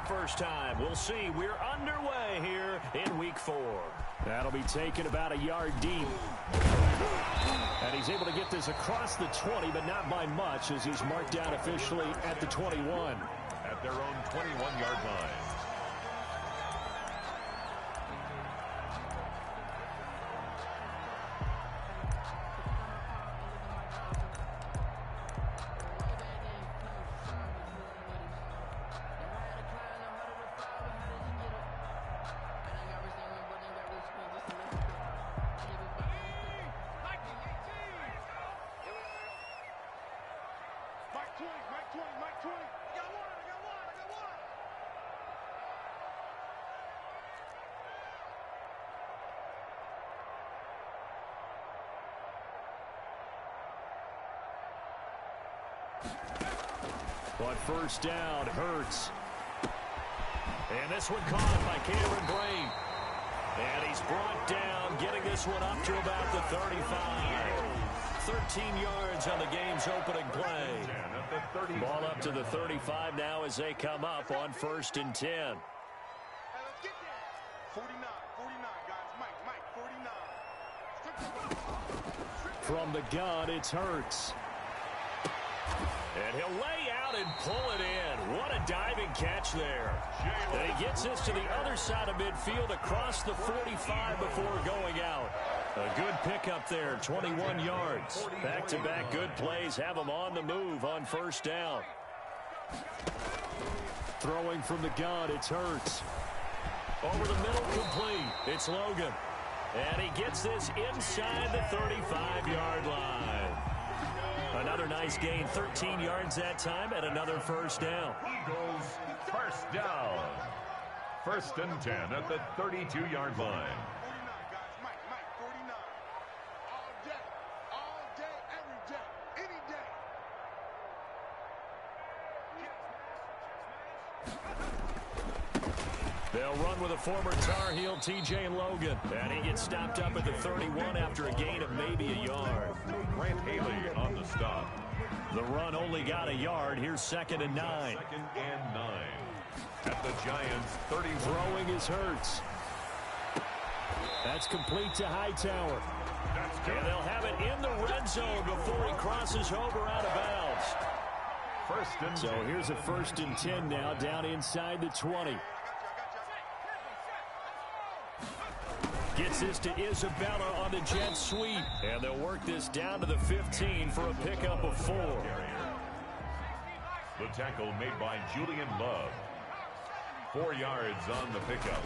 first time. We'll see. We're underway here in week 4. That'll be taken about a yard deep. And he's able to get this across the 20, but not by much, as he's marked down officially at the 21. At their own 21-yard line. But first down, Hurts. And this one caught by Cameron Brate. And he's brought down, getting this one up to about the 35. 13 yards on the game's opening play. Ball up to the 35 now as they come up on 1st and 10. 49, guys. Mike, 49. From the gun, it's Hurts. And he'll lay out and pull it in. What a diving catch there. And he gets this to the other side of midfield across the 45 before going out. A good pickup there, 21 yards. Back-to-back good plays have him on the move on 1st down. Throwing from the gun, it's Hurts. Over the middle, complete. It's Logan. And he gets this inside the 35-yard line. Another nice gain, 13 yards that time, and another 1st down. Eagles, 1st down. 1st and 10 at the 32-yard line. 49, guys. Mike, 49. All day, every day, any day. They'll run with a former Tar Heel, TJ Logan. And he gets stopped up at the 31 after a gain of maybe a yard. Grant Haley on the stop. The run only got a yard. Here's 2nd and 9. 2nd and 9. At the Giants' 30. Throwing is Hurts. That's complete to Hightower. And they'll have it in the red zone before he crosses over out of bounds. 1st and 10. So here's a 1st and 10 now, down inside the 20. Gets this to Isabella on the jet sweep. And they'll work this down to the 15 for a pickup of 4. The tackle made by Julian Love. 4 yards on the pickup.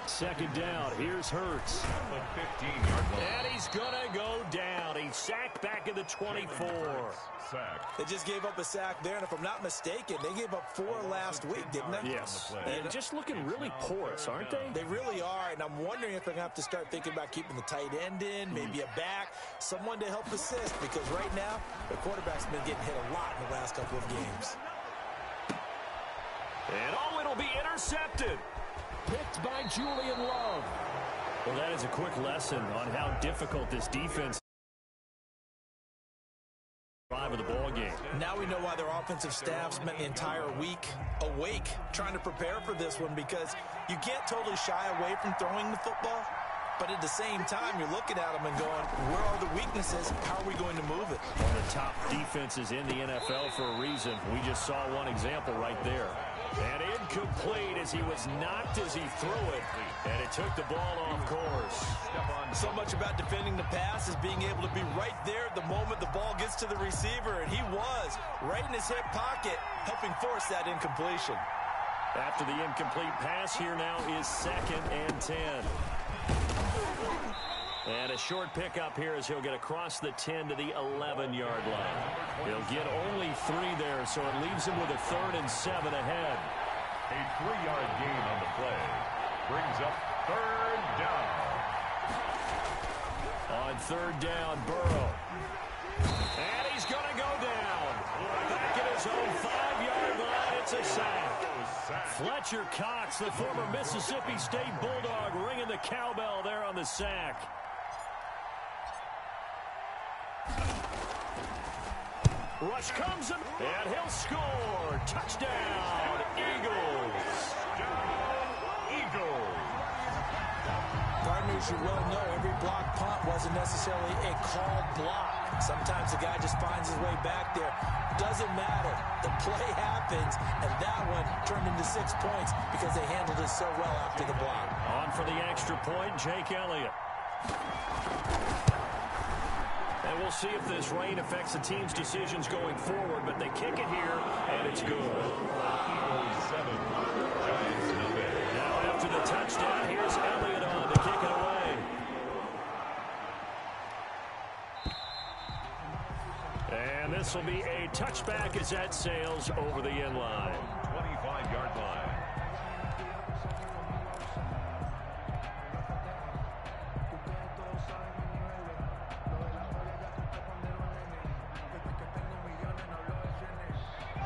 2nd down. Here's Hurts. The 15-yard line. And he's going to go down. He's sacked back at the 24. Sack. They just gave up a sack there, and if I'm not mistaken, they gave up 4 last week, didn't they? Yes. And just looking really porous, aren't they? They really are, and I'm wondering if they're going to have to start thinking about keeping the tight end in, maybe a back, someone to help assist, because right now, the quarterback's been getting hit a lot in the last couple of games. And oh, it'll be intercepted. Picked by Julian Love. Well, that is a quick lesson on how difficult this defense drive of the ball game. Now we know why their offensive staff spent the entire week awake trying to prepare for this one, because you can't totally shy away from throwing the football, but at the same time, you're looking at them and going, where are the weaknesses? How are we going to move it? One of the top defenses in the NFL for a reason. We just saw one example right there. And incomplete as he was knocked as he threw it. And it took the ball off course. So much about defending the pass is being able to be right there at the moment the ball gets to the receiver. And he was right in his hip pocket, helping force that incompletion. After the incomplete pass, here now is 2nd and 10. And a short pickup here as he'll get across the 10 to the 11-yard line. He'll get only 3 there, so it leaves him with a 3rd and 7 ahead. A 3-yard gain on the play. Brings up 3rd down. On 3rd down, Burrow. And he's going to go down. Back at his own 5-yard line, it's a sack. Fletcher Cox, the former Mississippi State Bulldog, ringing the cowbell there on the sack. Rush comes him, and he'll score. Touchdown, Eagles. as you well know, every block punt wasn't necessarily a called block. Sometimes the guy just finds his way back there. Doesn't matter. The play happens, and that one turned into 6 points because they handled it so well after the block. On for the extra point, Jake Elliott. And we'll see if this rain affects the team's decisions going forward, but they kick it here, and it's good. Now after the touchdown, here's Elliott on to kick it away. And this will be a touchback as that sails over the end line. 25-yard line.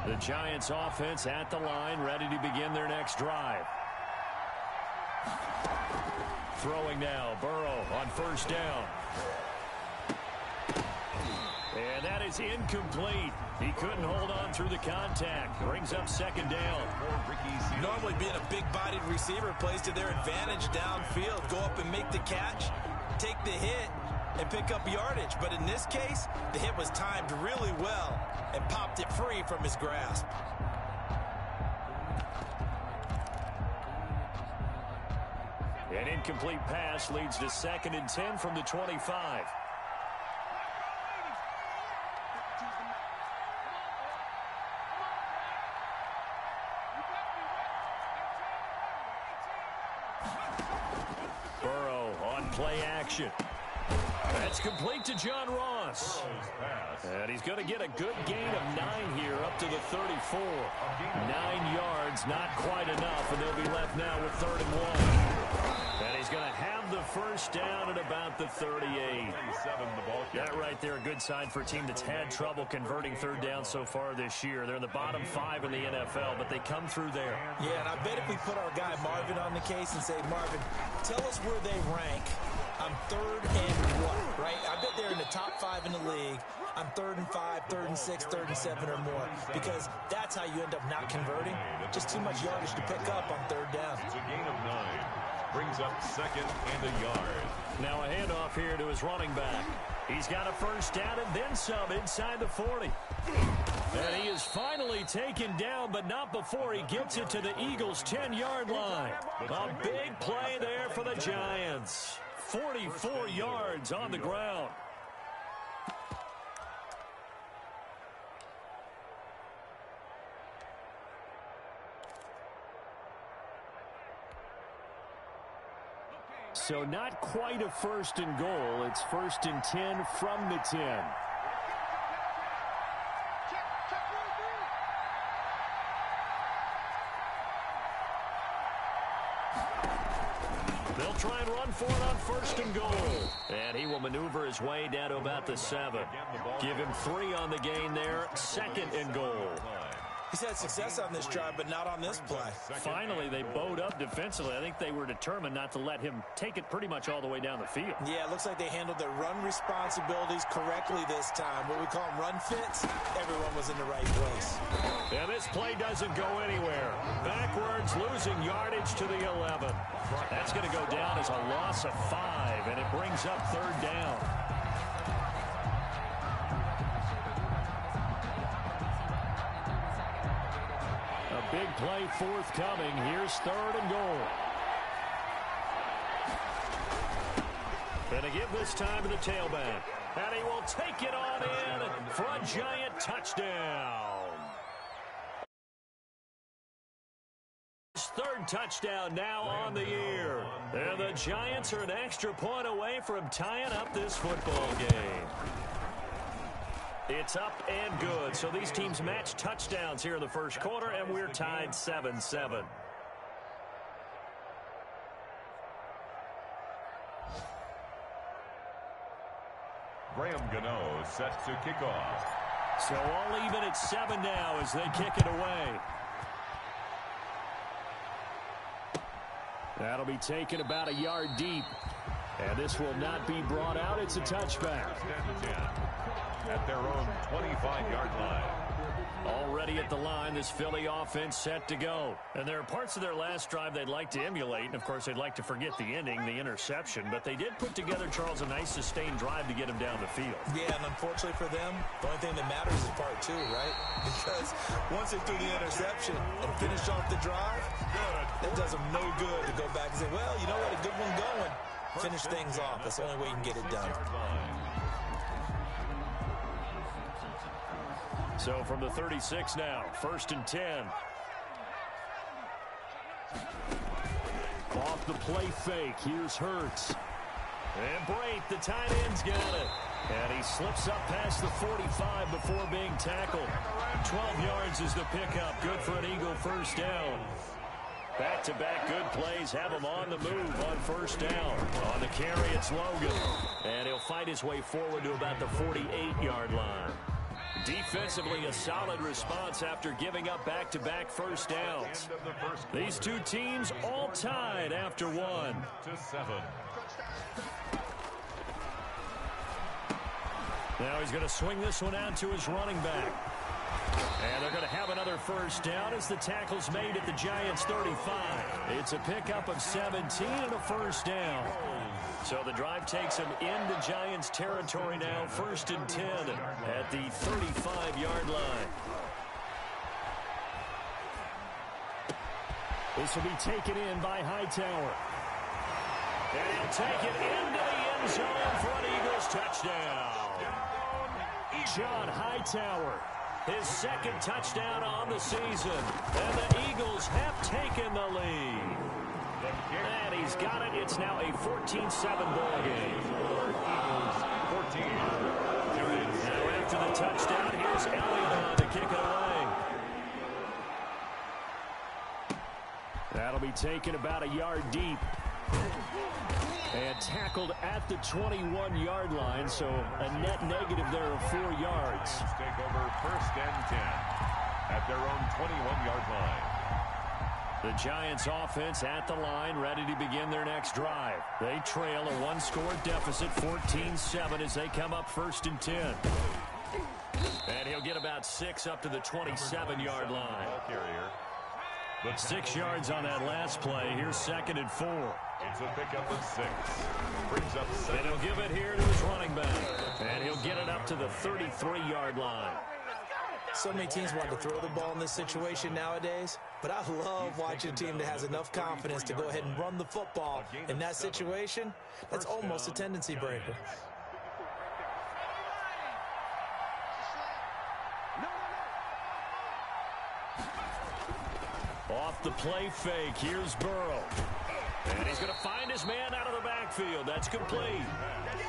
The Giants offense at the line, ready to begin their next drive. Throwing now, Burrow on first down. And that is incomplete. He couldn't hold on through the contact. Brings up second down. Normally being a big-bodied receiver plays to their advantage downfield. Go up and make the catch, take the hit, and pick up yardage. But in this case, the hit was timed really well and popped it free from his grasp. An incomplete pass leads to 2nd and 10 from the 25. Burrow on play action. That's complete to John Ross. And he's going to get a good gain of 9 here up to the 34. 9 yards, not quite enough, and they'll be left now with 3rd and 1. And he's going to have the first down at about the 38. That right there, a good sign for a team that's had trouble converting 3rd down so far this year. They're in the bottom 5 in the NFL, but they come through there. Yeah, and I bet if we put our guy Marvin on the case and say, Marvin, tell us where they rank. I'm 3rd and 1, right? I bet they're in the top 5 in the league. I'm 3rd and 5, 3rd and 6, 3rd and 7 or more, because that's how you end up not converting. Just too much yardage to pick up on 3rd down. It's a gain of 9. Brings up 2nd and a yard. Now a handoff here to his running back. He's got a first down and then some inside the 40. And he is finally taken down, but not before he gets it to the Eagles' 10-yard line. A big play there for the Giants. 44 yards on the ground. So not quite a 1st and goal. It's 1st and 10 from the 10. They'll try and run for it on 1st and goal. And he will maneuver his way down to about the 7. Give him 3 on the gain there. 2nd and goal. He's had success on this drive, but not on this play. Finally, they bowed up defensively. I think they were determined not to let him take it pretty much all the way down the field. Yeah, it looks like they handled their run responsibilities correctly this time. What we call them run fits, everyone was in the right place. And this play doesn't go anywhere. Backwards, losing yardage to the 11. That's going to go down as a loss of 5, and it brings up 3rd down. Big play forthcoming. Here's 3rd and goal. And a give this time to the tailback. And he will take it on in for a Giant touchdown. His 3rd touchdown now on the year. And the Giants are an extra point away from tying up this football game. It's up and good. So these teams match touchdowns here in the 1st quarter, and we're tied 7-7. Graham Gano set to kick off. So all even at 7 now as they kick it away. That'll be taken about a yard deep. And this will not be brought out. It's a touchback. at their own 25-yard line. Already at the line, this Philly offense set to go. And there are parts of their last drive they'd like to emulate. And, of course, they'd like to forget the ending, the interception. But they did put together, Charles, a nice sustained drive to get him down the field. Yeah, and unfortunately for them, the only thing that matters is part two, right? Because once they threw the interception and finished off the drive, it does them no good to go back and say, well, you know what, a good one going. Finish things off. That's the only way you can get it done. So from the 36 now, 1st and 10. Off the play fake, here's Hurts. And Brate, the tight end's got it. And he slips up past the 45 before being tackled. 12 yards is the pickup. Good for an Eagle first down. Back-to-back good plays have him on the move on first down. On the carry, it's Logan. And he'll fight his way forward to about the 48-yard line. Defensively, a solid response after giving up back-to-back first downs. These two teams all tied after one. 7. Now he's going to swing this one out to his running back. And they're going to have another first down as the tackle's made at the Giants' 35. It's a pickup of 17 and a first down. So the drive takes him into Giants territory now, 1st and 10 at the 35-yard line. This will be taken in by Hightower. And he'll take it into the end zone for an Eagles touchdown. John Hightower, his second touchdown on the season. And the Eagles have taken the lead. And he's got it. It's now a 14-7 ball game. 14. Now after the touchdown, here's Elliott to kick it away. That'll be taken about a yard deep. And tackled at the 21-yard line, so a net negative there of 4 yards. Take over 1st and 10 at their own 21-yard line. The Giants offense at the line, ready to begin their next drive. They trail a one-score deficit, 14-7, as they come up 1st and 10. And he'll get about 6 up to the 27-yard line. 6 yards on that last play. Here's 2nd and 4. It's a pickup of 6. Brings up 7. And he'll give it here to his running back. And he'll get it up to the 33-yard line. So many teams want to throw the ball in this situation nowadays, but I love watching a team that has enough confidence to go ahead and run the football. In that situation, that's almost a tendency breaker. Off the play fake, here's Burrow. And he's going to find his man out of the backfield. That's complete.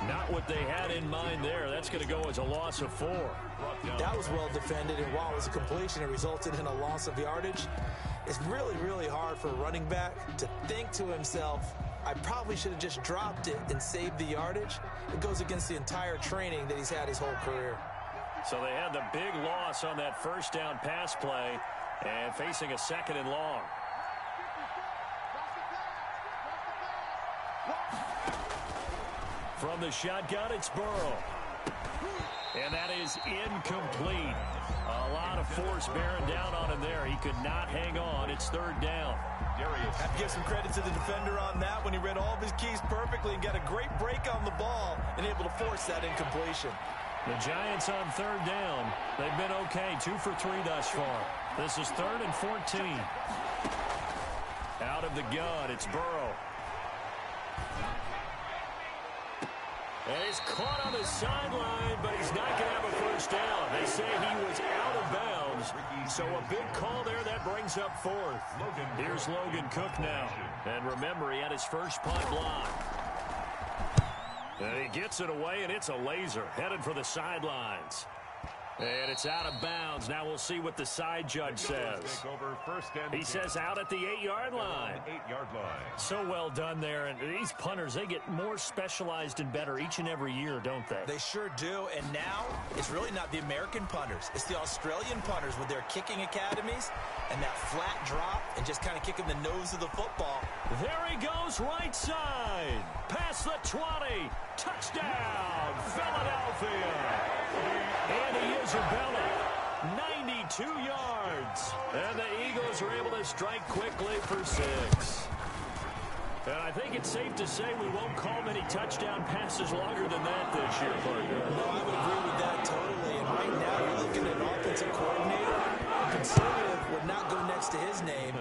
Not what they had in mind there. That's going to go as a loss of 4. That was well defended, and while it was a completion, it resulted in a loss of yardage. It's really, really hard for a running back to think to himself, I probably should have just dropped it and saved the yardage. It goes against the entire training that he's had his whole career. So they had the big loss on that first down pass play and facing a 2nd and long. From the shotgun, it's Burrow. And that is incomplete. A lot of force bearing down on him there. He could not hang on. It's 3rd down. Have to give some credit to the defender on that when he read all of his keys perfectly and got a great break on the ball and able to force that incompletion. The Giants on 3rd down. They've been okay. 2 for 3 thus far. This is 3rd and 14. Out of the gun, it's Burrow. And he's caught on the sideline, but he's not going to have a first down. They say he was out of bounds. So a big call there that brings up 4th. Here's Logan Cook now. And remember, he had his first punt block. And he gets it away, and it's a laser headed for the sidelines. And it's out of bounds. Now we'll see what the side judge says. He says out at the 8-yard line. 8-yard line. So well done there. And these punters, they get more specialized and better each and every year, don't they? They sure do. And now it's really not the American punters. It's the Australian punters with their kicking academies and that flat drop and just kind of kicking the nose of the football. There he goes, right side. Past the 20. Touchdown, Philadelphia. And he is a belly. 92 yards. And the Eagles are able to strike quickly for 6. And I think it's safe to say we won't call many touchdown passes longer than that this year, partner. No, I would agree with that totally. And right now you're looking at an offensive coordinator. Conservative would not go next to his name.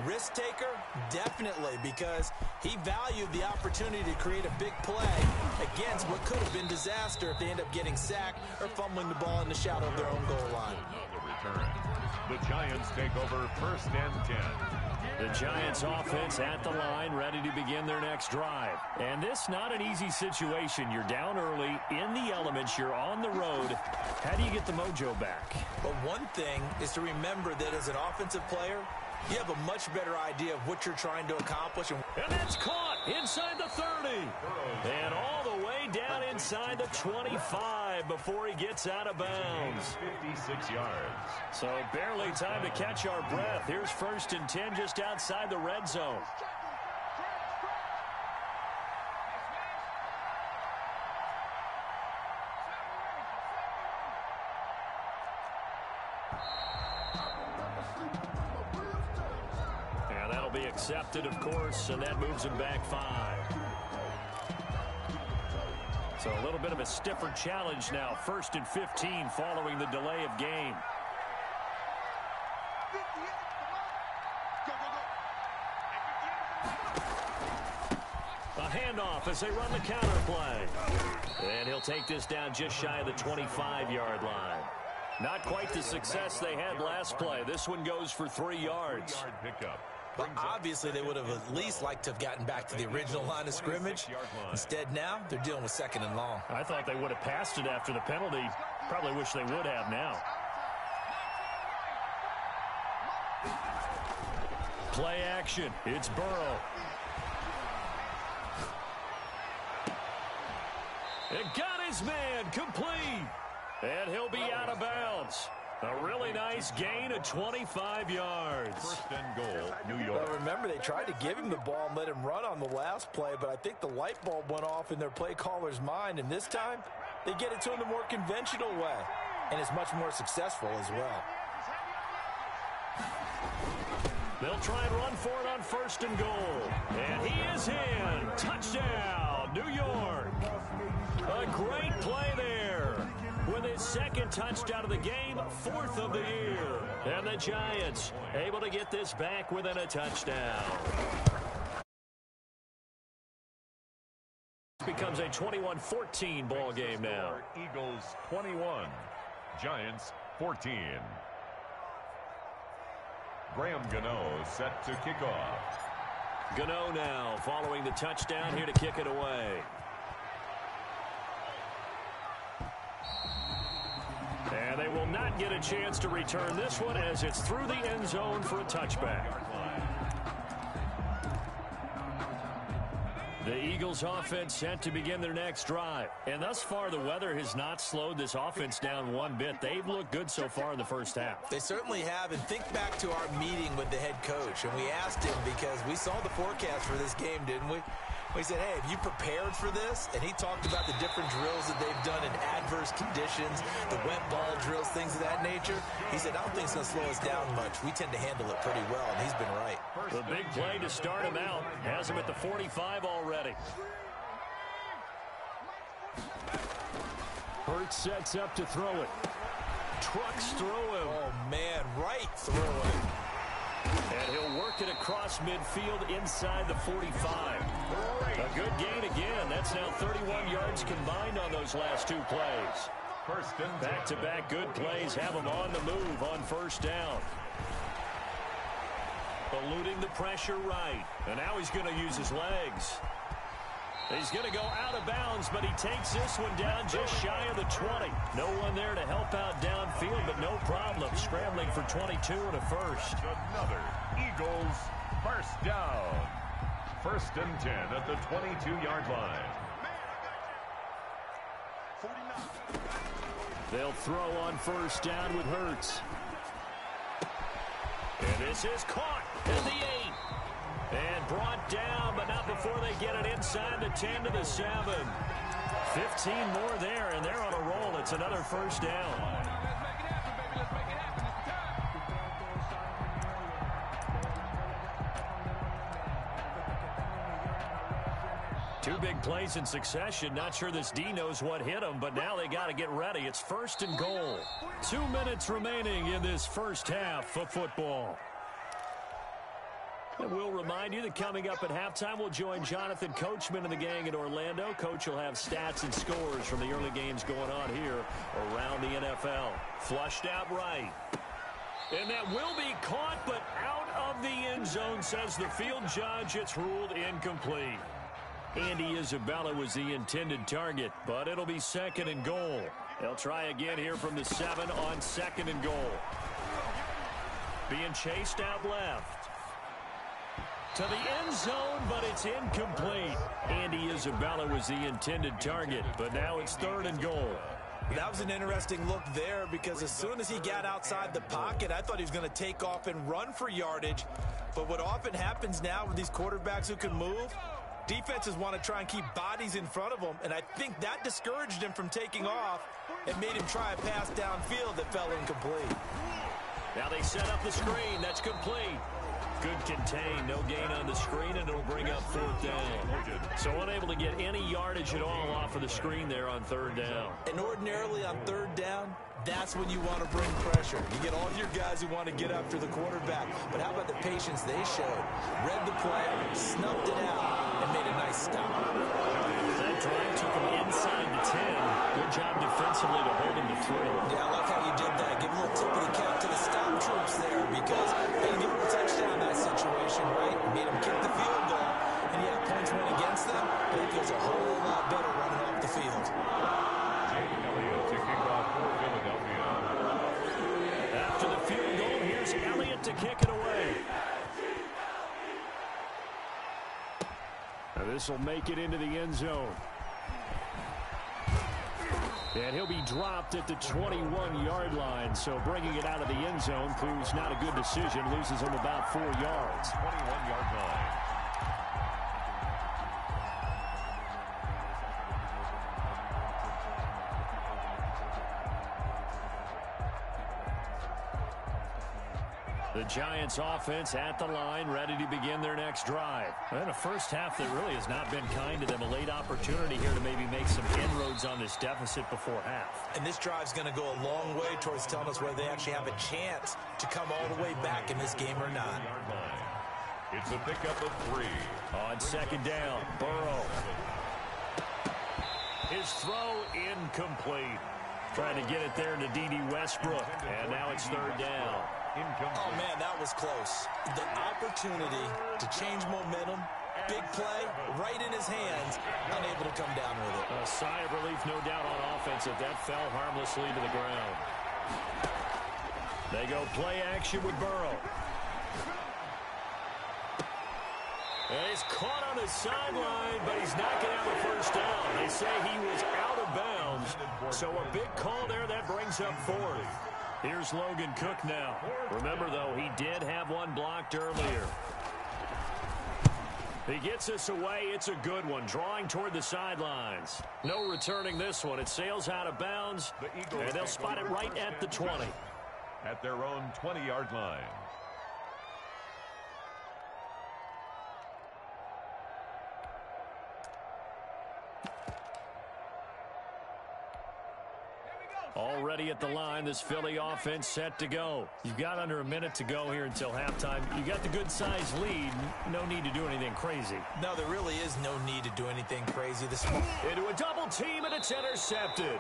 Risk taker, definitely, because he valued the opportunity to create a big play against what could have been disaster if they end up getting sacked or fumbling the ball in the shadow of their own goal line. Another return. The Giants take over 1st and 10. The Giants offense at the line, ready to begin their next drive. And this not an easy situation. You're down early, in the elements, you're on the road. How do you get the mojo back? But one thing is to remember that as an offensive player, you have a much better idea of what you're trying to accomplish. And that's caught inside the 30. And all the way down inside the 25 before he gets out of bounds. 56 yards. So barely time to catch our breath. Here's 1st and 10 just outside the red zone. And that'll be accepted, of course, and that moves him back 5. So a little bit of a stiffer challenge now. 1st and 15 following the delay of game. A handoff as they run the counter play. And he'll take this down just shy of the 25-yard line. Not quite the success they had last play. This one goes for 3 yards. Pickup. But obviously they would have at least liked to have gotten back to the original line of scrimmage. Instead now, they're dealing with 2nd and long. I thought they would have passed it after the penalty. Probably wish they would have now. Play action. It's Burrow. It got his man complete. And he'll be out of bounds. A really nice gain of 25 yards. 1st and goal, New York. Well, remember, they tried to give him the ball and let him run on the last play, but I think the light bulb went off in their play caller's mind, and this time they get it to him the more conventional way, and it's much more successful as well. They'll try and run for it on 1st and goal. And he is in. Touchdown, New York. A great play there. With his 2nd touchdown of the game, 4th of the year. And the Giants able to get this back within a touchdown. It becomes a 21-14 ball game now. Eagles 21, Giants 14. Graham Gano set to kick off. Gano now following the touchdown here to kick it away. And they will not get a chance to return this one as it's through the end zone for a touchback. The Eagles offense set to begin their next drive. And thus far, the weather has not slowed this offense down one bit. They've looked good so far in the first half. They certainly have. And think back to our meeting with the head coach. And we asked him because we saw the forecast for this game, didn't we? We said, hey, have you prepared for this? And he talked about the different drills that they've done in adverse conditions, the wet ball drills, things of that nature. He said, I don't think it's going to slow us down much. We tend to handle it pretty well, and he's been right. The big play to start him out has him at the 45 already. Hurts sets up to throw it. Trucks through him. Oh, man, right through him. And he'll work it across midfield inside the 45. A good gain again. That's now 31 yards combined on those last 2 plays. Back-to-back good plays have him on the move on 1st down. Eluding the pressure right. And now he's going to use his legs. He's going to go out of bounds, but he takes this one down just shy of the 20. No one there to help out downfield, but no problem. Scrambling for 22 and a first. Another Eagles first down. 1st and 10 at the 22-yard line. They'll throw on 1st down with Hurts. And this is caught at the 8. And brought down, but not before they get it inside the 10 to the 7. 15 more there, and they're on a roll. It's another 1st down. Two big plays in succession. Not sure this D knows what hit him, but now they got to get ready. It's 1st and goal. 2 minutes remaining in this first half of football. And we'll remind you that coming up at halftime, we'll join Jonathan Coachman and the gang in Orlando. Coach will have stats and scores from the early games going on here around the NFL. Flushed out right. And that will be caught, but out of the end zone, says the field judge. It's ruled incomplete. Andy Isabella was the intended target, but it'll be 2nd and goal. They'll try again here from the 7 on 2nd and goal. Being chased out left. To the end zone, but it's incomplete. Andy Isabella was the intended target, but now it's 3rd and goal. That was an interesting look there because as soon as he got outside the pocket, I thought he was going to take off and run for yardage. But what often happens now with these quarterbacks who can move, defenses want to try and keep bodies in front of them, and I think that discouraged him from taking off and made him try a pass downfield that fell incomplete. Now they set up the screen. That's complete. Good contain. No gain on the screen, and it'll bring up 4th down. So unable to get any yardage at all off of the screen there on 3rd down. And ordinarily on 3rd down, that's when you want to bring pressure. You get all your guys who want to get after the quarterback. But how about the patience they showed? Read the play, snuffed it out, and made a nice stop. That drive took him inside the 10. Good job defensively to hold him to 3. Yeah, I like how you did that. Give a little tip of the cap to the stop troops there because they give him a touchdown in that situation, right? Made him kick the field goal, and yeah, points went against them, but it feels a whole lot better running off the field. After the field goal, here's Elliott to kick it away. Now this will make it into the end zone. And he'll be dropped at the 21-yard line. So bringing it out of the end zone proves not a good decision. Loses him about 4 yards. 21-yard line. The Giants offense at the line, ready to begin their next drive. And a first half that really has not been kind to them. A late opportunity here to maybe make some inroads on this deficit before half. And this drive's going to go a long way towards telling us whether they actually have a chance to come all the way back in this game or not. It's a pickup of 3. On 2nd down, Burrow. His throw incomplete. Trying to get it there to D.D. Westbrook. And now it's 3rd down. Oh, man, that was close. The opportunity to change momentum, big play, right in his hands, unable to come down with it. A sigh of relief, no doubt, on offense if that fell harmlessly to the ground. They go play action with Burrow. And he's caught on the sideline, but he's not going to have a first down. They say he was out of bounds, so a big call there that brings up 4th. Here's Logan Cook now. Remember, though, he did have one blocked earlier. He gets this away. It's a good one. Drawing toward the sidelines. No returning this one. It sails out of bounds, and they'll spot it right at the 20. At their own 20-yard line. Already at the line, this Philly offense set to go. You've got under a minute to go here until halftime. You got the good-sized lead. No need to do anything crazy. No, there really is no need to do anything crazy. Into a double team, and it's intercepted.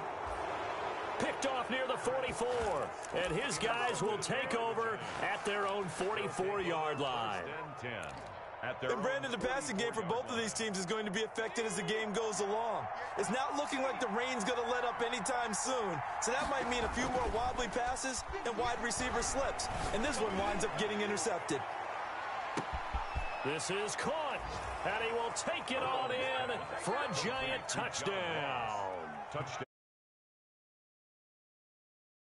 Picked off near the 44. And his guys will take over at their own 44-yard line. 10. And Brandon, the passing game for both of these teams is going to be affected as the game goes along. It's not looking like the rain's going to let up anytime soon. So that might mean a few more wobbly passes and wide receiver slips. And this one winds up getting intercepted. This is caught, and he will take it on in for a Giant touchdown.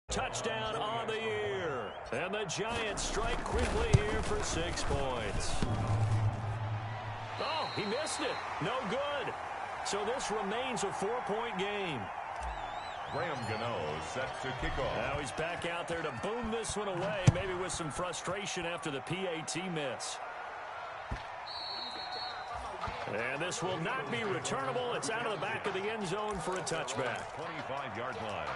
Touchdown on the year. And the Giants strike quickly here for 6 points. Oh, he missed it. No good. So this remains a 4-point game. Graham Gano set to kick off. Now he's back out there to boom this one away, maybe with some frustration after the PAT miss. And this will not be returnable. It's out of the back of the end zone for a touchback. 25-yard line.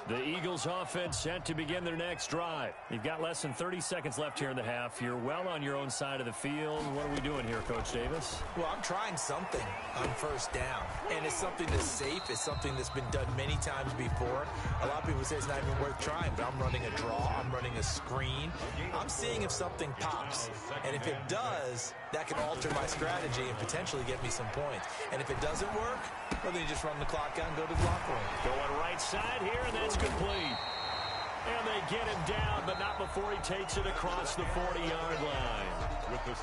The Eagles offense set to begin their next drive. You've got less than 30 seconds left here in the half. You're well on your own side of the field. What are we doing here, Coach Davis? Well, I'm trying something on first down. And it's something that's safe. It's something that's been done many times before. A lot of people say it's not even worth trying, but I'm running a draw. I'm running a screen. I'm seeing if something pops. And if it does, that can alter my strategy and potentially get me some points. And if it doesn't work, well, then you just run the clock out and go to the locker room. Going right side here, and that's complete. And they get him down, but not before he takes it across the 40-yard line.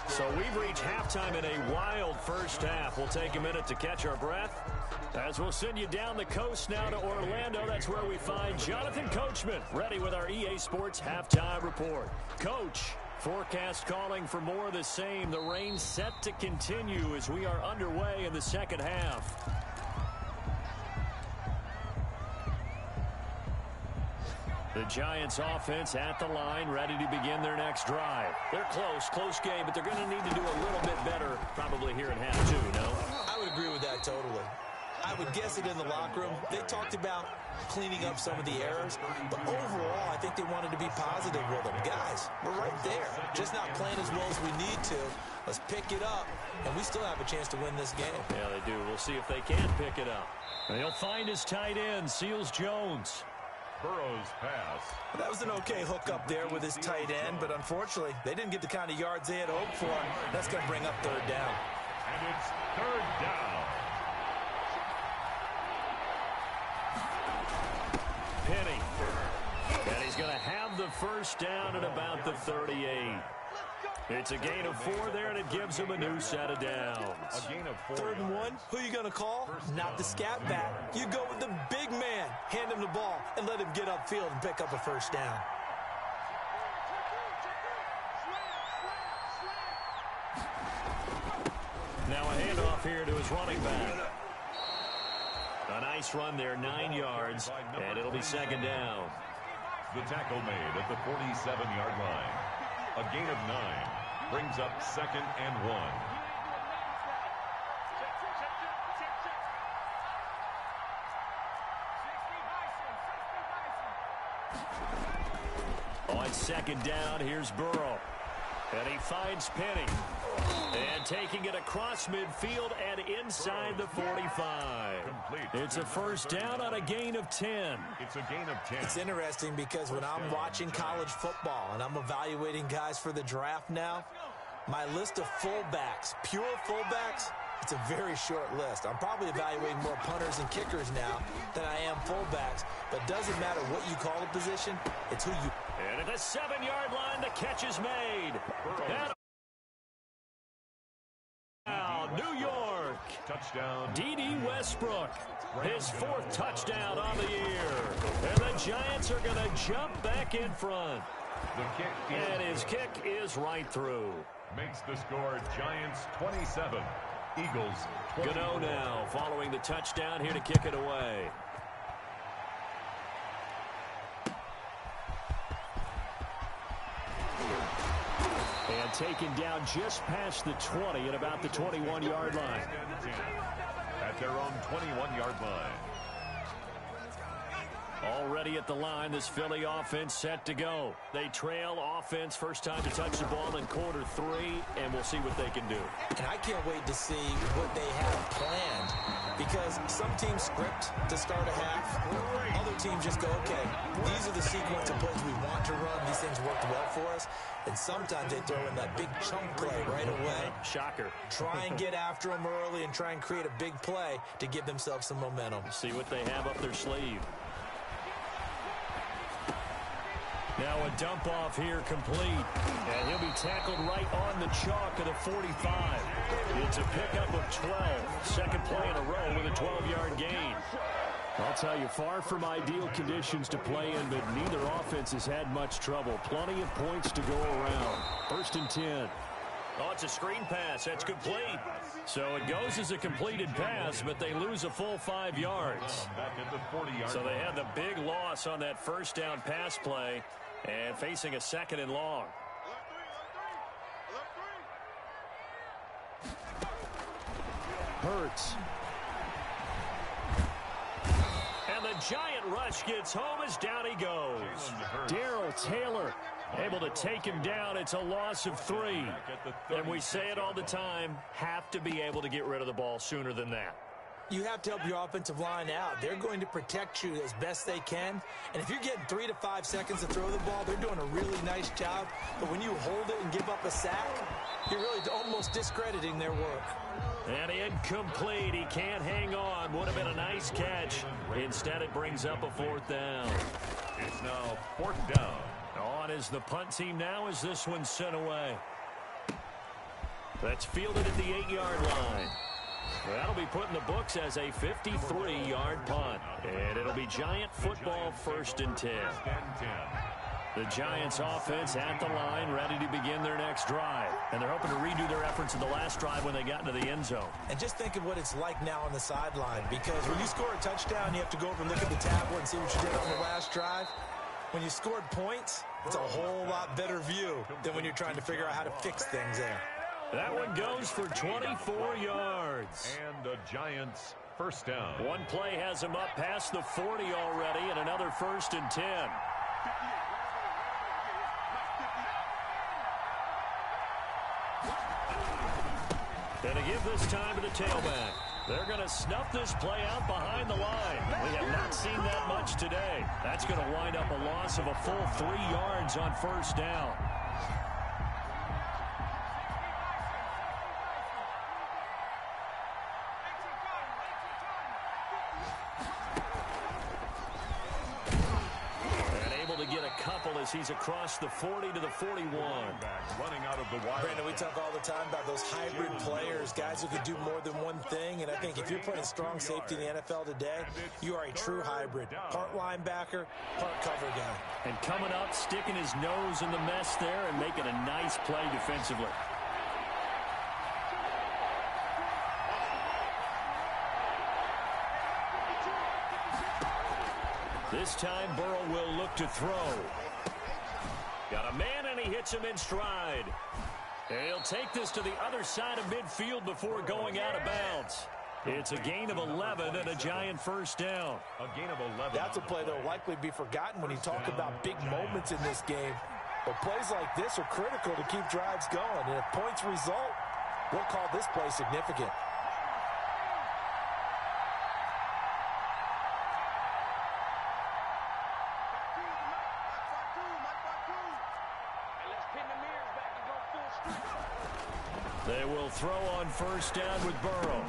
So we've reached halftime in a wild first half. We'll take a minute to catch our breath as we'll send you down the coast now to Orlando. That's where we find Jonathan Coachman ready with our EA Sports halftime report. Coach, forecast calling for more of the same. The rain set to continue as we are underway in the second half. The Giants offense at the line, ready to begin their next drive. They're close game, but they're going to need to do a little bit better probably here in half two, no? I would agree with that totally. I would guess it in the locker room. They talked about cleaning up some of the errors, but overall, I think they wanted to be positive with them. Guys, we're right there. Just not playing as well as we need to. Let's pick it up, and we still have a chance to win this game. Yeah, they do. We'll see if they can pick it up. And he'll find his tight end, Seals Jones. Burrow's pass. That was an okay hook up there with his tight end, but unfortunately, they didn't get the kind of yards they had hoped for. That's going to bring up third down. And it's third down. Penny. And he's going to have the first down at about the 38. It's a gain of 4 there, and it gives him a new set of downs. A gain of 4. 3rd and 1. Who are you going to call? Not the scat back. You go with the big man. Hand him the ball and let him get upfield and pick up a first down. Now a handoff here to his running back. A nice run there, 9 yards, and it'll be second down. The tackle made at the 47-yard line. A gain of 9 brings up 2nd and 1. On second down, here's Burrow. And he finds Penny. And taking it across midfield and inside the 45. It's a first down on a gain of 10. It's a gain of 10. It's interesting because when I'm watching college football and I'm evaluating guys for the draft now, my list of fullbacks, pure fullbacks, it's a very short list. I'm probably evaluating more punters and kickers now than I am fullbacks. But it doesn't matter what you call a position, it's who you... And at the 7-yard line, the catch is made. Now, New York. Touchdown. D.D. Westbrook. His 4th touchdown on the year. And the Giants are going to jump back in front. The kick is... And his kick is right through. Makes the score Giants 27. Eagles 20. Gano now following the touchdown here to kick it away. And taken down just past the 20 at about the 21-yard line. At their own 21-yard line. Already at the line, this Philly offense set to go. They trail offense, first time to touch the ball in quarter 3, and we'll see what they can do. And I can't wait to see what they have planned, because some teams script to start a half. Other teams just go, okay, these are the sequence of plays we want to run. These things worked well for us. And sometimes they throw in that big chunk play right away. Shocker. Try and get after them early and try and create a big play to give themselves some momentum. See what they have up their sleeve. Now a dump off here complete. And he'll be tackled right on the chalk of the 45. It's a pickup of 12. Second play in a row with a 12-yard gain. I'll tell you, far from ideal conditions to play in, but neither offense has had much trouble. Plenty of points to go around. First and 10. Oh, it's a screen pass. That's complete. So it goes as a completed pass, but they lose a full 5 yards. Back at the 40-yard So they had the big loss on that first down pass play and facing a second and long. Hurts. And the giant rush gets home as down he goes. Darrell Taylor able to take him down. It's a loss of 3. And we say it all the time, have to be able to get rid of the ball sooner than that. You have to help your offensive line out. They're going to protect you as best they can. And if you're getting 3 to 5 seconds to throw the ball, they're doing a really nice job. But when you hold it and give up a sack, you're really almost discrediting their work. And incomplete. He can't hang on. Would have been a nice catch. Instead, it brings up a 4th down. It's now 4th down. On is the punt team now as this one's sent away. That's fielded at the 8-yard line. That'll be put in the books as a 53-yard punt. And it'll be Giant football, 1st and 10. The Giants offense at the line, ready to begin their next drive. And they're hoping to redo their efforts in the last drive when they got into the end zone. And just think of what it's like now on the sideline, because when you score a touchdown, you have to go over and look at the tablet and see what you did on the last drive. When you scored points, it's a whole lot better view than when you're trying to figure out how to fix things there. That one goes for 24 yards. And the Giants, 1st down. One play has them up past the 40 already, and another 1st and 10. And to give this time to the tailback. They're going to snuff this play out behind the line. We have not seen that much today. That's going to wind up a loss of a full 3 yards on 1st down. As he's across the 40 to the 41. Running out of the wide. Brandon, we talk all the time about those hybrid players, guys who can do more than one thing. And I think if you're playing strong safety in the NFL today, you are a true hybrid. Part linebacker, part cover guy. And coming up, sticking his nose in the mess there and making a nice play defensively. This time, Burrow will look to throw. Got a man, and he hits him in stride. And he'll take this to the other side of midfield before going out of bounds. It's a gain of 11 and a Giant 1st down. A gain of 11. That's a play that will likely be forgotten when you talk about big moments in this game. But plays like this are critical to keep drives going. And if points result, we'll call this play significant. They will throw on 1st down with Burrow.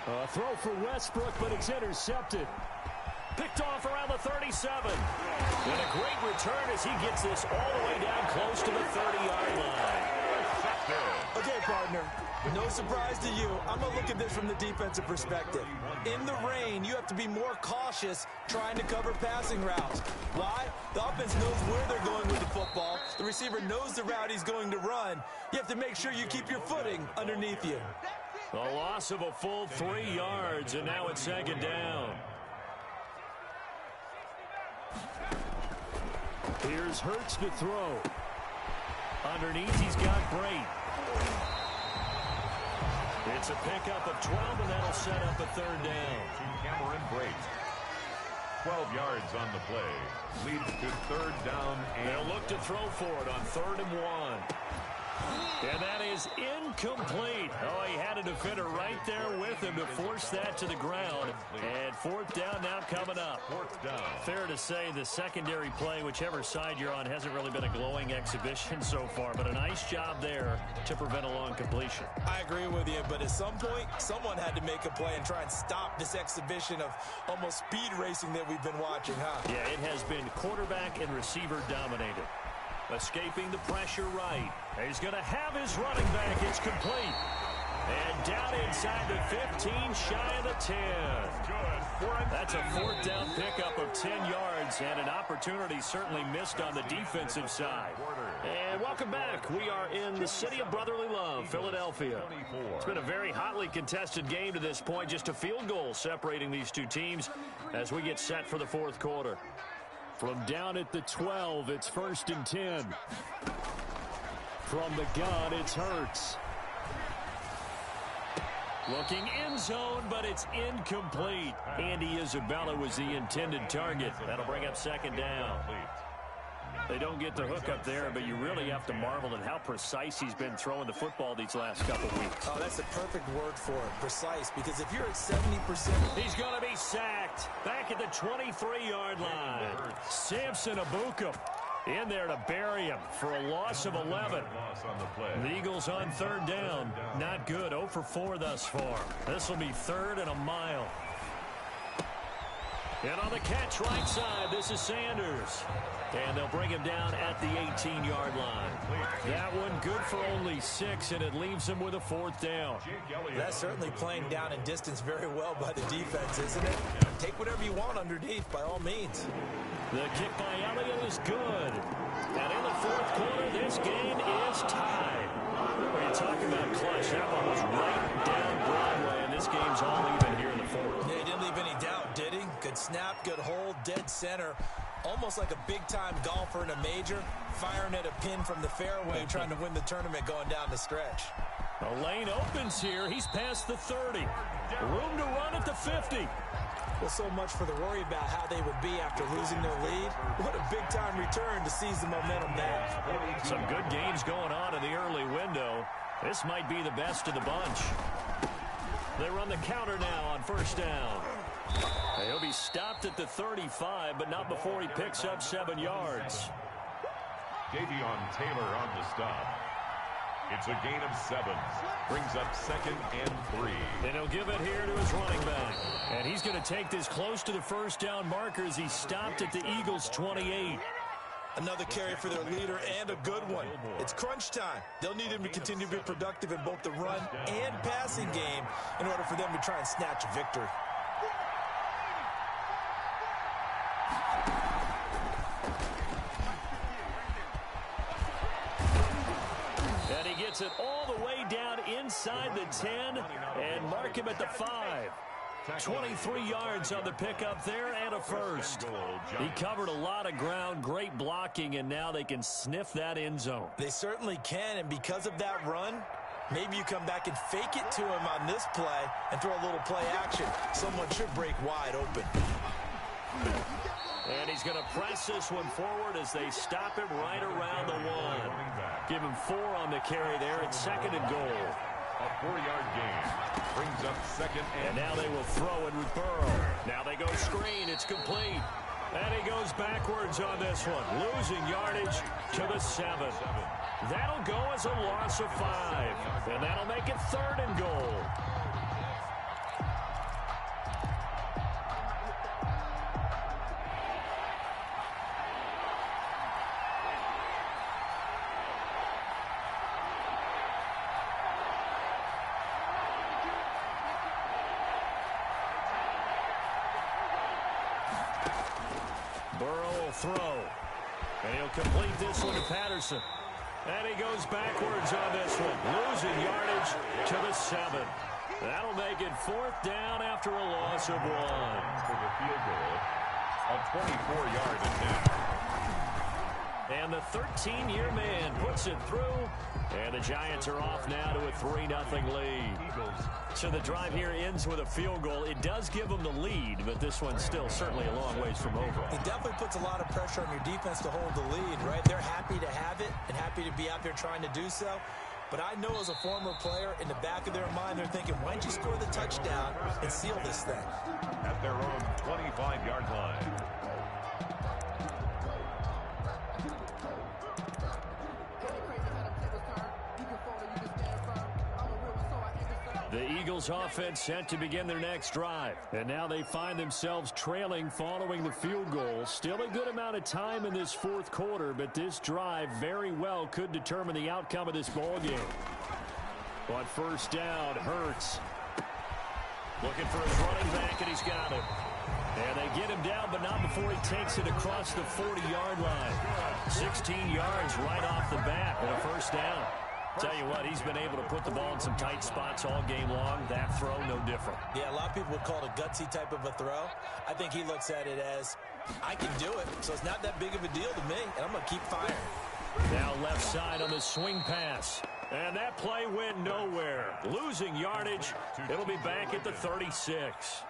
A throw for Westbrook, but it's intercepted. Picked off around the 37. And a great return as he gets this all the way down close to the 30-yard line. Okay, partner, no surprise to you. I'm going to look at this from the defensive perspective. In the rain, you have to be more cautious trying to cover passing routes. Why? The offense knows where they're going with the football. The receiver knows the route he's going to run. You have to make sure you keep your footing underneath you. A loss of a full 3 yards, and now it's 2nd down. Here's Hurts to throw. Underneath, he's got Brate. It's a pickup of 12, and that'll set up a 3rd down. Cameron Brate. 12 yards on the play. Leads to third down and they'll look to throw for it on 3rd and 1. And that is incomplete. Oh, he had a defender right there with him to force that to the ground. And 4th down now coming up. 4th down. Fair to say the secondary play, whichever side you're on, hasn't really been a glowing exhibition so far. But a nice job there to prevent a long completion. I agree with you, but at some point, someone had to make a play and try and stop this exhibition of almost speed racing that we've been watching, huh? Yeah, it has been quarterback and receiver dominated. Escaping the pressure right. He's going to have his running back. It's complete. And down inside the 15, shy of the 10. That's a 4th down pickup of 10 yards and an opportunity certainly missed on the defensive side. And welcome back. We are in the city of brotherly love, Philadelphia. It's been a very hotly contested game to this point. Just a field goal separating these two teams as we get set for the 4th quarter. From down at the 12, it's 1st and 10. From the gun, it's Hurts. Looking end zone, but it's incomplete. Andy Isabella was the intended target. That'll bring up 2nd down. They don't get the hook up there, but you really have to marvel at how precise he's been throwing the football these last couple weeks. Oh, that's a perfect word for it, precise, because if you're at 70%... He's going to be sacked back at the 23-yard line. Samson Abukum in there to bury him for a loss of 11. The Eagles on 3rd down. Not good. 0 for 4 thus far. This will be 3rd and a mile. And on the catch right side, this is Sanders. And they'll bring him down at the 18-yard line. That one good for only 6, and it leaves him with a 4th down. That's certainly playing down and distance very well by the defense, isn't it? Take whatever you want underneath, by all means. The kick by Elliott is good. And in the 4th quarter, this game is tied. When you talk about clutch, that one was right down Broadway, and this game's all even here in the 4th. Yeah, he didn't leave any doubt, did he? Good snap, good hold, dead center. Almost like a big-time golfer in a major, firing at a pin from the fairway, trying to win the tournament going down the stretch. The lane opens here. He's past the 30. Room to run at the 50. Well, so much for the worry about how they would be after losing their lead. What a big-time return to seize the momentum back. Some good games going on in the early window. This might be the best of the bunch. They run the counter now on 1st down. He'll be stopped at the 35, but not before he picks up 7 yards. Davion Taylor on the stop. It's a gain of 7. Brings up 2nd and 3. And he'll give it here to his running back. And he's going to take this close to the 1st down marker as he's stopped at the Eagles' 28. Another carry for their leader and a good one. It's crunch time. They'll need him to continue to be productive in both the run and passing game in order for them to try and snatch a victory. And he gets it all the way down inside the 10 and mark him at the 5. 23 yards on the pickup there and a 1st. He covered a lot of ground, great blocking, and now they can sniff that end zone. They certainly can, and because of that run, maybe you come back and fake it to him on this play and throw a little play action. Someone should break wide open. And he's going to press this one forward as they stop him right around the 1. Give him 4 on the carry there. It's 2nd and goal. A 4-yard gain. Brings up 2nd and now they will throw it with Burrow. Now they go screen. It's complete. And he goes backwards on this one. Losing yardage to the 7. That'll go as a loss of 5. And that'll make it 3rd and goal. Throw. And he'll complete this one to Patterson. And he goes backwards on this one. Losing yardage to the 7. That'll make it 4th down after a loss of 1. For the field goal, a 24-yard attempt. And the 13-year man puts it through. And the Giants are off now to a 3-0 lead. So the drive here ends with a field goal. It does give them the lead, but this one's still certainly a long ways from over. It definitely puts a lot of pressure on your defense to hold the lead, right? They're happy to have it and happy to be out there trying to do so. But I know as a former player, in the back of their mind, they're thinking, why don't you score the touchdown and seal this thing? At their own 25-yard line. The Eagles offense set to begin their next drive. And now they find themselves trailing following the field goal. Still a good amount of time in this fourth quarter, but this drive very well could determine the outcome of this ball game. On first down, Hurts looking for his running back, and he's got it. And they get him down, but not before he takes it across the 40-yard line. 16 yards right off the bat and a first down. Tell you what, he's been able to put the ball in some tight spots all game long. That throw, no different. Yeah, a lot of people would call it a gutsy type of a throw. I think he looks at it as, I can do it, so it's not that big of a deal to me, and I'm going to keep firing. Now left side on the swing pass. And that play went nowhere. Losing yardage. It'll be back at the 36.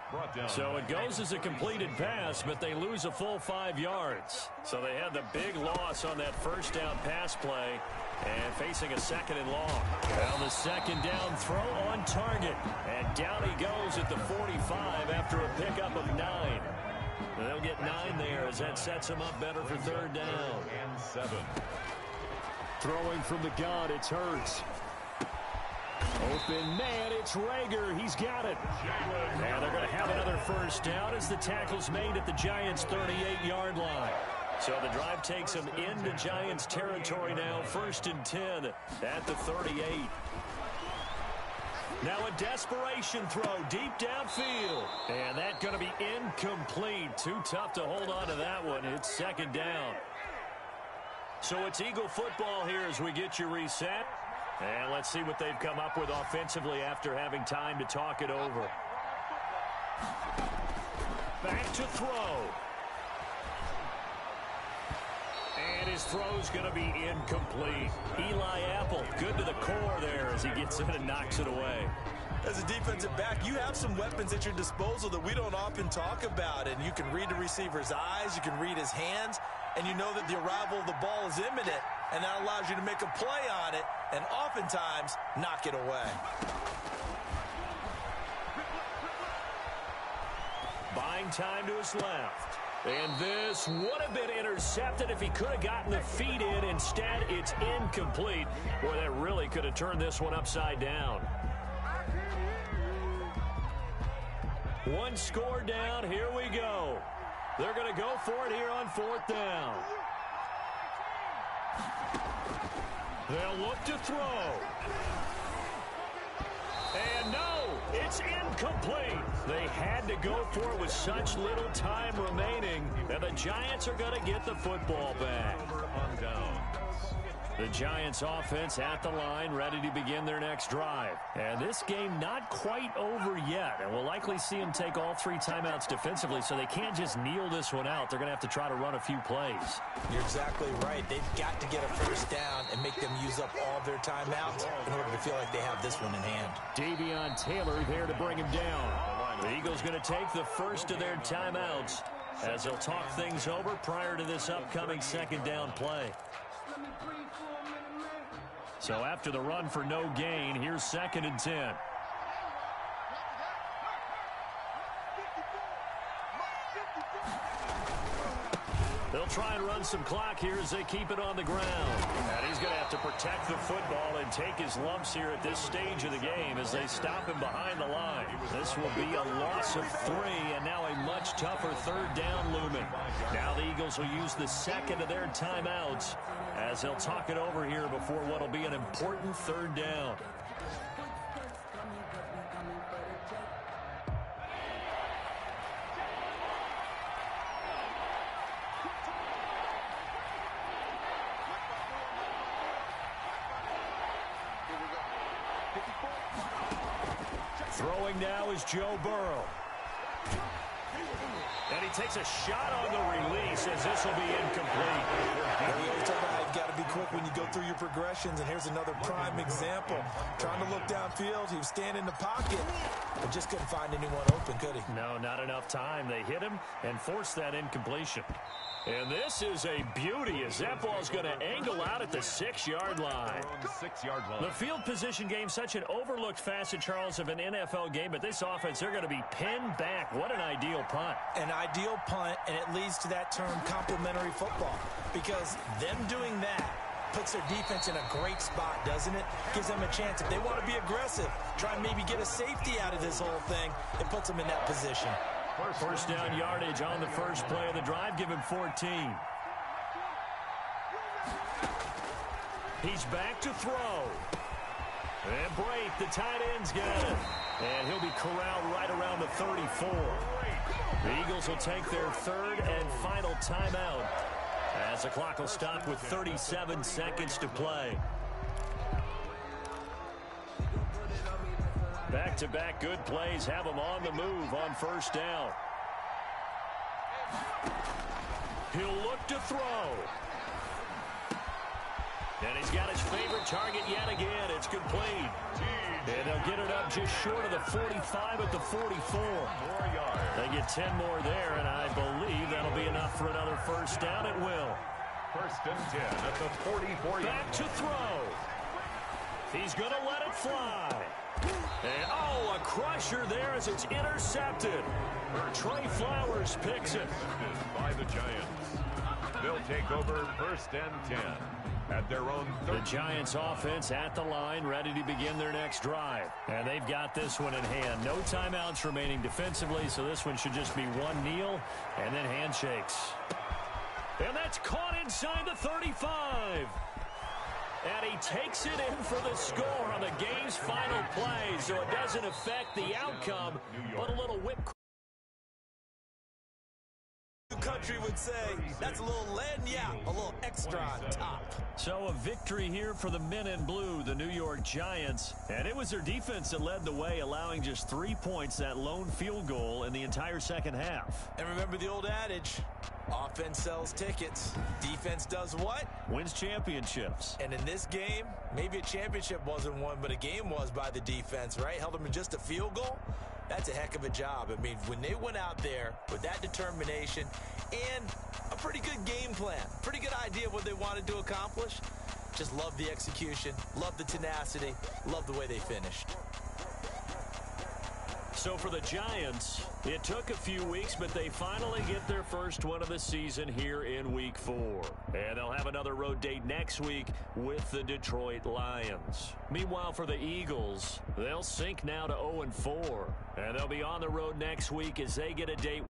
So it goes as a completed pass, but they lose a full 5 yards. So they had the big loss on that first down pass play and facing a 2nd and long. Now the second down throw on target. And down he goes at the 45 after a pickup of 9. They'll get 9 there as that sets them up better for third down. And 7. Throwing from the gun, it's Hurts. Open man, it's Rager. He's got it. And they're going to have another first down as the tackle's made at the Giants' 38-yard line. So the drive takes them into Giants territory now, 1st and 10 at the 38. Now a desperation throw deep downfield. And that's going to be incomplete. Too tough to hold on to that one. It's 2nd down. So it's Eagle football here as we get you reset. And let's see what they've come up with offensively after having time to talk it over. Back to throw. And his throw's going to be incomplete. Eli Apple, good to the core there as he gets in and knocks it away. As a defensive back, you have some weapons at your disposal that we don't often talk about. And you can read the receiver's eyes, you can read his hands, and you know that the arrival of the ball is imminent, and that allows you to make a play on it and oftentimes knock it away. Buying time to his left. And this would have been intercepted if he could have gotten the feet in. Instead, it's incomplete. Boy, that really could have turned this one upside down. One score down. Here we go. They're going to go for it here on 4th down. They'll look to throw. And no, it's incomplete. They had to go for it with such little time remaining. And the Giants are going to get the football back. On down. The Giants offense at the line, ready to begin their next drive. And this game not quite over yet. And we'll likely see them take all 3 timeouts defensively, so they can't just kneel this one out. They're going to have to try to run a few plays. You're exactly right. They've got to get a first down and make them use up all their timeouts in order to feel like they have this one in hand. Davion Taylor there to bring him down. The Eagles going to take the first of their timeouts as they'll talk things over prior to this upcoming 2nd down play. So after the run for no gain, here's 2nd and 10. They'll try and run some clock here as they keep it on the ground. And he's going to have to protect the football and take his lumps here at this stage of the game as they stop him behind the line. This will be a loss of 3, and now a much tougher 3rd down looming. Now the Eagles will use the 2nd of their timeouts as they'll talk it over here before what will be an important 3rd down. Throwing now is Joe Burrow. And he takes a shot on the release as this will be incomplete. We always talk about how you've got to be quick when you go through your progressions, and here's another prime example. Trying to look downfield, he was standing in the pocket, but just couldn't find anyone open, could he? No, not enough time. They hit him and forced that incompletion. And this is a beauty as that ball's going to angle out at the 6-yard line. 6-yard line. The field position game, such an overlooked facet, Charles, of an NFL game, but this offense, they're going to be pinned back. What an ideal punt. An ideal punt, and it leads to that term complementary football, because them doing that puts their defense in a great spot, doesn't it? Gives them a chance. If they want to be aggressive, try and maybe get a safety out of this whole thing, it puts them in that position. First down yardage on the first play of the drive. Give him 14. He's back to throw. And break. The tight end's got it. And he'll be corralled right around the 34. The Eagles will take their third and final timeout as the clock will stop with 37 seconds to play. Back-to-back good plays have him on the move on first down. He'll look to throw. And he's got his favorite target yet again. It's complete. And they'll get it up just short of the 45 at the 44. They get 10 more there, and I believe that'll be enough for another first down. It will. First and 10 at the 44. Back to throw. He's going to let it fly. And, oh, a crusher there as it's intercepted. Trey Flowers picks it. By the Giants. They'll take over first and 10 at their own 30. The Giants offense at the line, ready to begin their next drive. And they've got this one in hand. No timeouts remaining defensively, so this one should just be one kneel and then handshakes. And that's caught inside the 35. And he takes it in for the score on the game's final play, so it doesn't affect the outcome, but a little whip. Country would say that's a little lagniappe, a little extra on top. So a victory here for the men in blue, the New York Giants. And it was their defense that led the way, allowing just 3 points, that lone field goal in the entire second half. And remember the old adage, offense sells tickets. Defense does what? Wins championships. And in this game, maybe a championship wasn't won, but a game was by the defense, right? Held them to just a field goal. That's a heck of a job. I mean, when they went out there with that determination and a pretty good game plan, pretty good idea of what they wanted to accomplish, just love the execution, love the tenacity, love the way they finished. So for the Giants, it took a few weeks, but they finally get their first one of the season here in Week 4. And they'll have another road date next week with the Detroit Lions. Meanwhile, for the Eagles, they'll sink now to 0-4. And they'll be on the road next week as they get a date